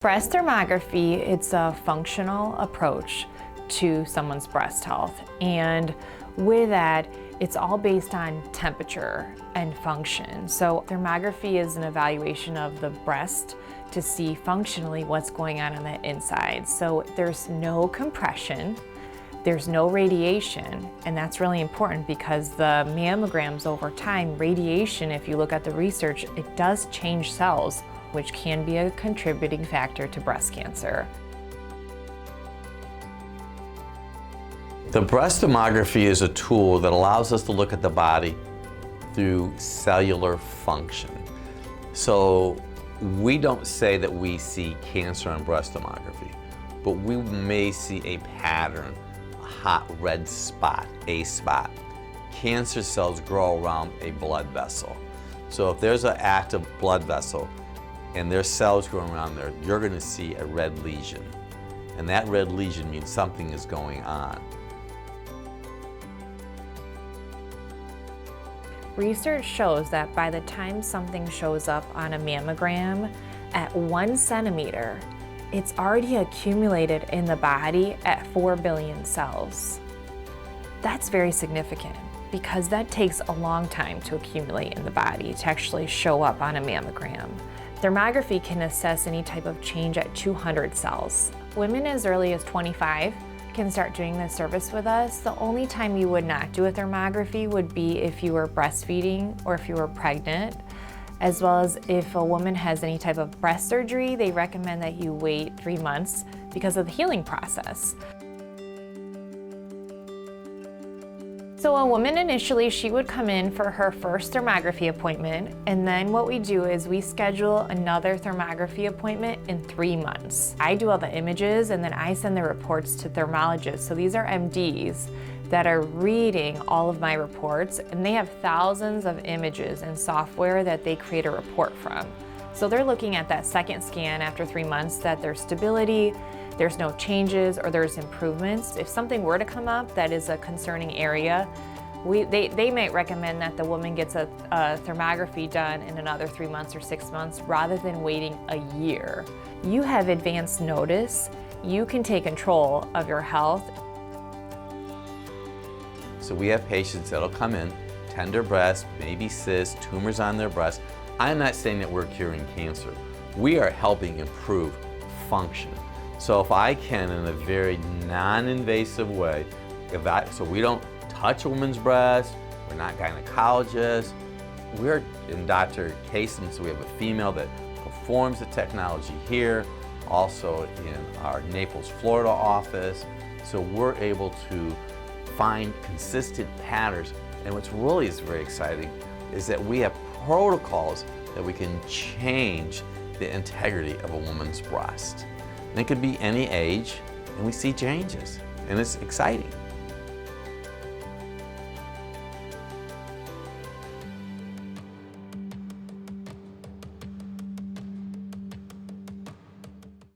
Breast thermography, it's a functional approach to someone's breast health. And with that, it's all based on temperature and function. So thermography is an evaluation of the breast to see functionally what's going on the inside. So there's no compression, there's no radiation, and that's really important because the mammograms over time, radiation, if you look at the research, it does change cells, which can be a contributing factor to breast cancer. The breast thermography is a tool that allows us to look at the body through cellular function. So we don't say that we see cancer on breast thermography, but we may see a pattern, a hot red spot, a spot. Cancer cells grow around a blood vessel. So if there's an active blood vessel and there's cells growing around there, you're going to see a red lesion. And that red lesion means something is going on. Research shows that by the time something shows up on a mammogram at 1 centimeter, it's already accumulated in the body at 4 billion cells. That's very significant because that takes a long time to accumulate in the body to actually show up on a mammogram. Thermography can assess any type of change at 200 cells. Women as early as 25 can start doing this service with us. The only time you would not do a thermography would be if you were breastfeeding or if you were pregnant, as well as if a woman has any type of breast surgery, they recommend that you wait 3 months because of the healing process. So a woman initially, she would come in for her first thermography appointment, and then what we do is we schedule another thermography appointment in 3 months. I do all the images and then I send the reports to thermologists. So these are MDs that are reading all of my reports, and they have thousands of images and software that they create a report from. So they're looking at that second scan after 3 months that there's stability, there's no changes, or there's improvements. If something were to come up that is a concerning area, they might recommend that the woman gets a thermography done in another 3 months or 6 months rather than waiting a year. You have advanced notice. You can take control of your health. So we have patients that'll come in, tender breast, maybe cysts, tumors on their breast. I'm not saying that we're curing cancer. We are helping improve function. So if I can, in a very non-invasive way, so we don't touch a woman's breast, we're not gynecologists, we're in Dr. Kasem, so we have a female that performs the technology here, also in our Naples, Florida office. So we're able to find consistent patterns. And what's really is very exciting is that we have protocols that we can change the integrity of a woman's breast. And it could be any age, and we see changes, and it's exciting.